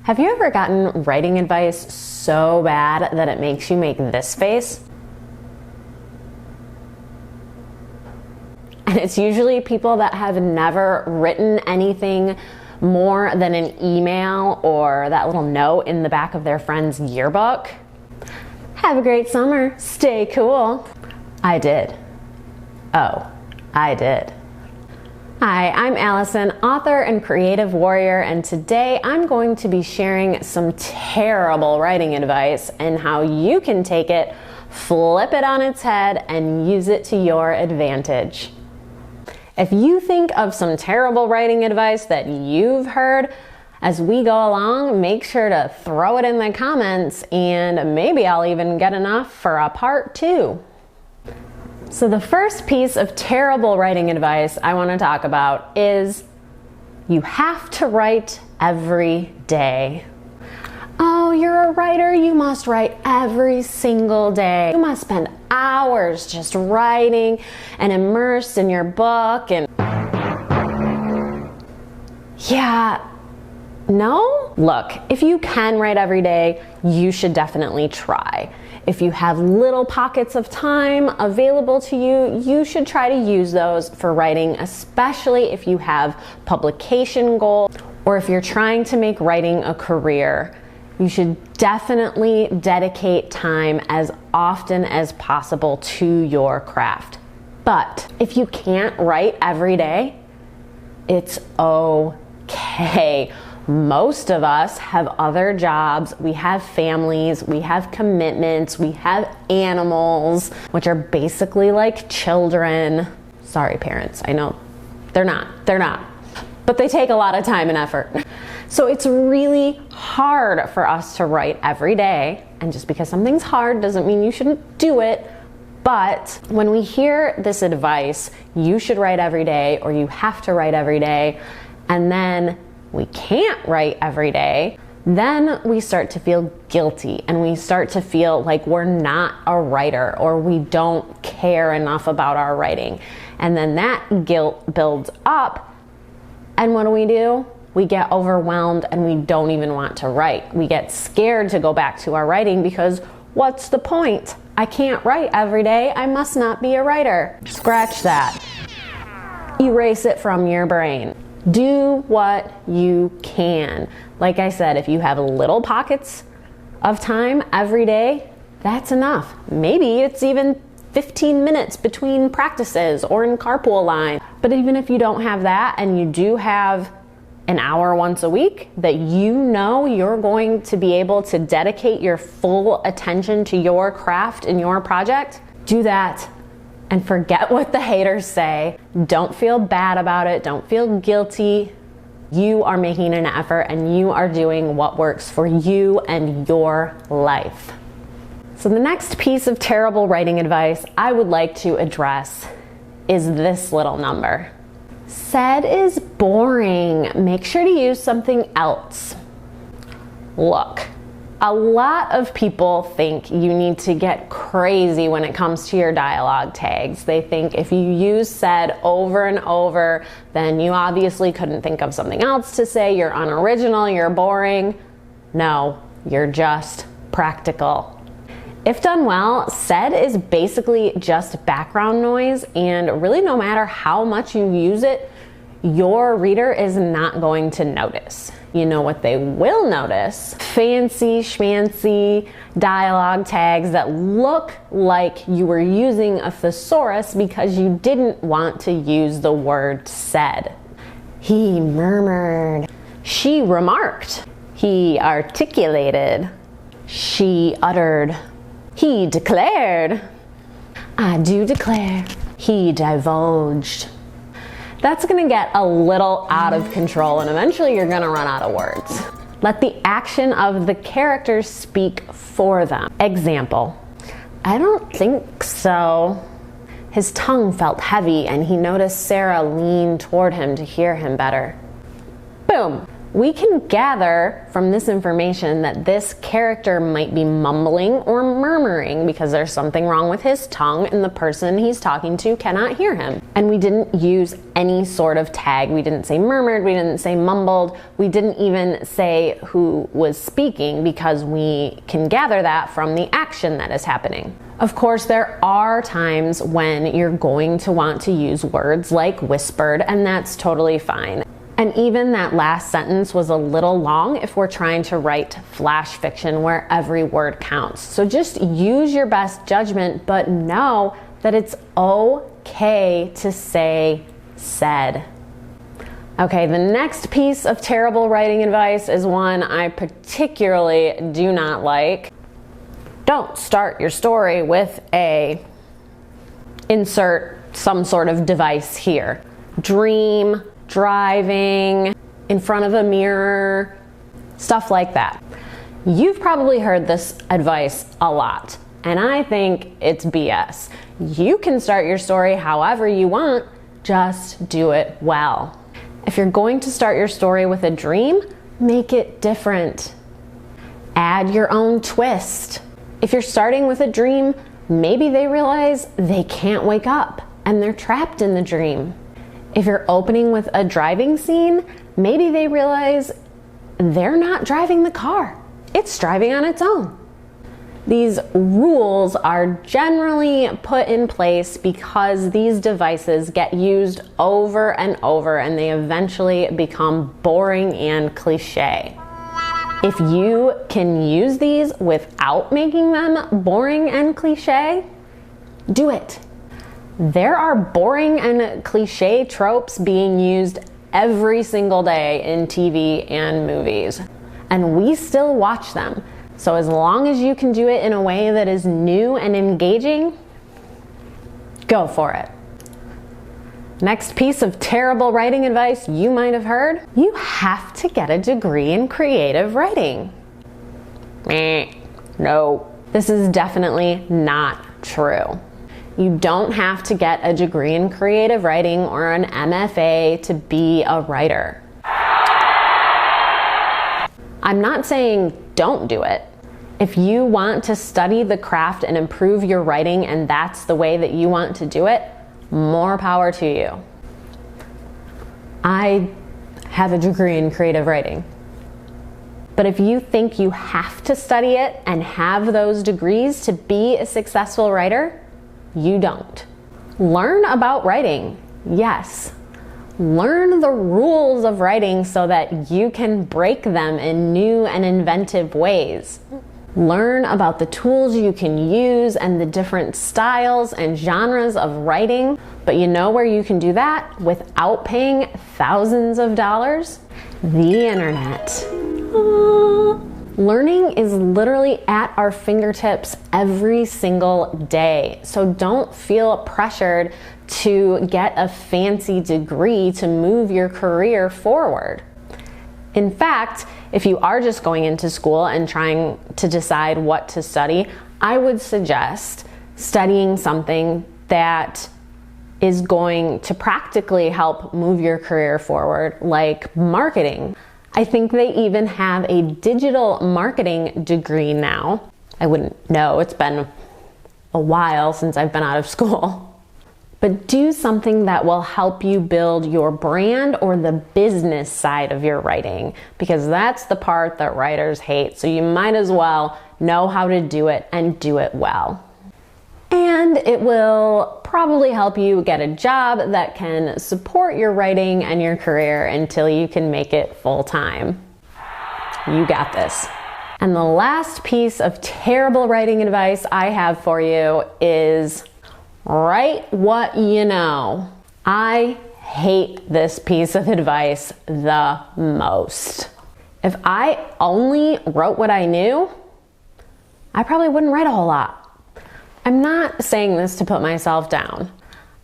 Have you ever gotten writing advice so bad that it makes you make this face? And it's usually people that have never written anything more than an email or that little note in the back of their friend's yearbook. Have a great summer. Stay cool. I did. Oh, I did. Hi, I'm Allison, author and creative warrior, and today I'm going to be sharing some terrible writing advice and how you can take it, flip it on its head, and use it to your advantage. If you think of some terrible writing advice that you've heard as we go along, make sure to throw it in the comments, and maybe I'll even get enough for a part 2. So the first piece of terrible writing advice I want to talk about is you have to write every day. Oh, you're a writer, you must write every single day. You must spend hours just writing and immersed in your book and... Yeah, no? Look, if you can write every day, you should definitely try. If you have little pockets of time available to you, you should try to use those for writing, especially if you have publication goals or if you're trying to make writing a career. You should definitely dedicate time as often as possible to your craft. But if you can't write every day, it's okay. Most of us have other jobs, we have families, we have commitments, we have animals, which are basically like children. Sorry, parents, I know they're not, but they take a lot of time and effort. So it's really hard for us to write every day, and just because something's hard doesn't mean you shouldn't do it. But when we hear this advice, you should write every day, or you have to write every day, and then we can't write every day, then we start to feel guilty and we start to feel like we're not a writer or we don't care enough about our writing. And then that guilt builds up, and what do? We get overwhelmed and we don't even want to write. We get scared to go back to our writing because what's the point? I can't write every day. I must not be a writer. Scratch that. Erase it from your brain. Do what you can. Like I said, if you have little pockets of time every day, that's enough. Maybe it's even 15 minutes between practices or in carpool line. But even if you don't have that and you do have an hour once a week that you know you're going to be able to dedicate your full attention to your craft and your project, do that. And forget what the haters say. Don't feel bad about it. Don't feel guilty. You are making an effort and you are doing what works for you and your life. So the next piece of terrible writing advice I would like to address is this little number. Said is boring. Make sure to use something else. Look. A lot of people think you need to get crazy when it comes to your dialogue tags. They think if you use said over and over, then you obviously couldn't think of something else to say. You're unoriginal, you're boring. No, you're just practical. If done well, said is basically just background noise, and really no matter how much you use it, your reader is not going to notice. You know what they will notice? Fancy schmancy dialogue tags that look like you were using a thesaurus because you didn't want to use the word said. He murmured. She remarked. He articulated. She uttered. He declared. I do declare. He divulged. That's gonna get a little out of control and eventually you're gonna run out of words. Let the action of the characters speak for them. Example, I don't think so. His tongue felt heavy and he noticed Sarah lean toward him to hear him better. Boom, We can gather from this information that this character might be mumbling or murmuring because there's something wrong with his tongue and the person he's talking to cannot hear him. And we didn't use any sort of tag. We didn't say murmured, we didn't say mumbled, we didn't even say who was speaking because we can gather that from the action that is happening. Of course, there are times when you're going to want to use words like whispered, and that's totally fine. And even that last sentence was a little long if we're trying to write flash fiction where every word counts. So just use your best judgment, but know that it's okay to say said. Okay, the next piece of terrible writing advice is one I particularly do not like. Don't start your story with a insert some sort of device here. Dream, driving, in front of a mirror, stuff like that. You've probably heard this advice a lot, and I think it's BS. You can start your story however you want, just do it well. If you're going to start your story with a dream, make it different. Add your own twist. If you're starting with a dream, maybe they realize they can't wake up and they're trapped in the dream. If you're opening with a driving scene, maybe they realize they're not driving the car. It's driving on its own. These rules are generally put in place because these devices get used over and over and they eventually become boring and cliche. If you can use these without making them boring and cliche, do it. There are boring and cliche tropes being used every single day in TV and movies, and we still watch them. So as long as you can do it in a way that is new and engaging, go for it. Next piece of terrible writing advice you might have heard: you have to get a degree in creative writing. No, this is definitely not true. You don't have to get a degree in creative writing or an MFA to be a writer. I'm not saying don't do it. If you want to study the craft and improve your writing and that's the way that you want to do it, more power to you. I have a degree in creative writing. But if you think you have to study it and have those degrees to be a successful writer, you don't. Learn about writing, yes. Learn the rules of writing so that you can break them in new and inventive ways. Learn about the tools you can use and the different styles and genres of writing. But you know where you can do that without paying thousands of dollars? The internet. Learning is literally at our fingertips every single day. So don't feel pressured to get a fancy degree to move your career forward. In fact, if you are just going into school and trying to decide what to study, I would suggest studying something that is going to practically help move your career forward, like marketing. I think they even have a digital marketing degree now. I wouldn't know, it's been a while since I've been out of school. But do something that will help you build your brand or the business side of your writing, because that's the part that writers hate. So you might as well know how to do it and do it well. And it will probably help you get a job that can support your writing and your career until you can make it full time. You got this. And the last piece of terrible writing advice I have for you is write what you know. I hate this piece of advice the most. If I only wrote what I knew, I probably wouldn't write a whole lot. I'm not saying this to put myself down.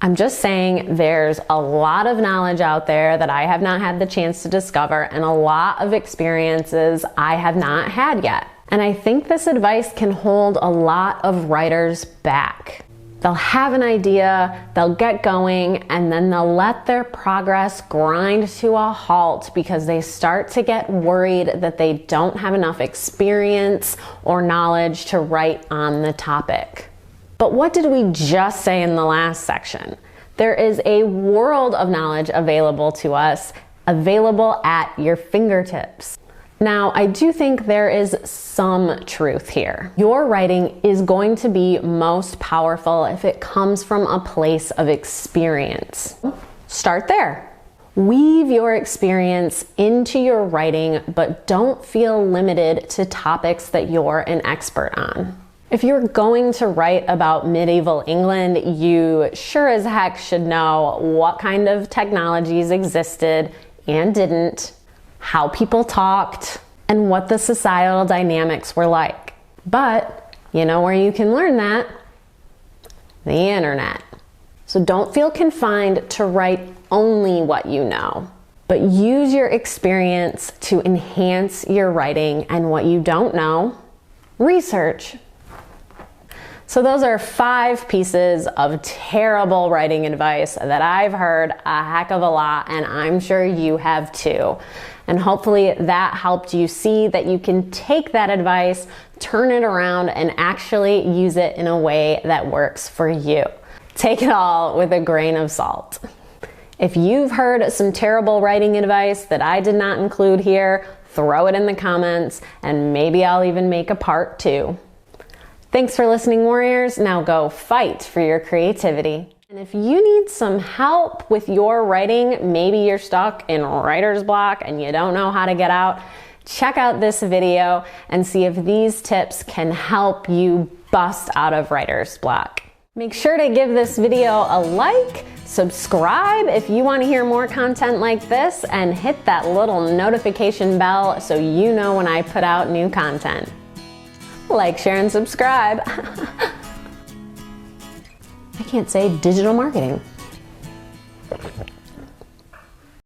I'm just saying there's a lot of knowledge out there that I have not had the chance to discover and a lot of experiences I have not had yet. And I think this advice can hold a lot of writers back. They'll have an idea, they'll get going, and then they'll let their progress grind to a halt because they start to get worried that they don't have enough experience or knowledge to write on the topic. But what did we just say in the last section? There is a world of knowledge available to us, available at your fingertips. Now, I do think there is some truth here. Your writing is going to be most powerful if it comes from a place of experience. Start there. Weave your experience into your writing, but don't feel limited to topics that you're an expert on. If you're going to write about medieval England, you sure as heck should know what kind of technologies existed and didn't, how people talked, and what the societal dynamics were like. But you know where you can learn that? The internet. So don't feel confined to write only what you know, but use your experience to enhance your writing, and what you don't know, research. So those are 5 pieces of terrible writing advice that I've heard a heck of a lot, and I'm sure you have too. And hopefully that helped you see that you can take that advice, turn it around, and actually use it in a way that works for you. Take it all with a grain of salt. If you've heard some terrible writing advice that I did not include here, throw it in the comments, and maybe I'll even make a part 2. Thanks for listening, warriors. Now go fight for your creativity. And if you need some help with your writing, maybe you're stuck in writer's block and you don't know how to get out, check out this video and see if these tips can help you bust out of writer's block. Make sure to give this video a like, subscribe if you want to hear more content like this, and hit that little notification bell so you know when I put out new content. Like, share, and subscribe. I can't say digital marketing.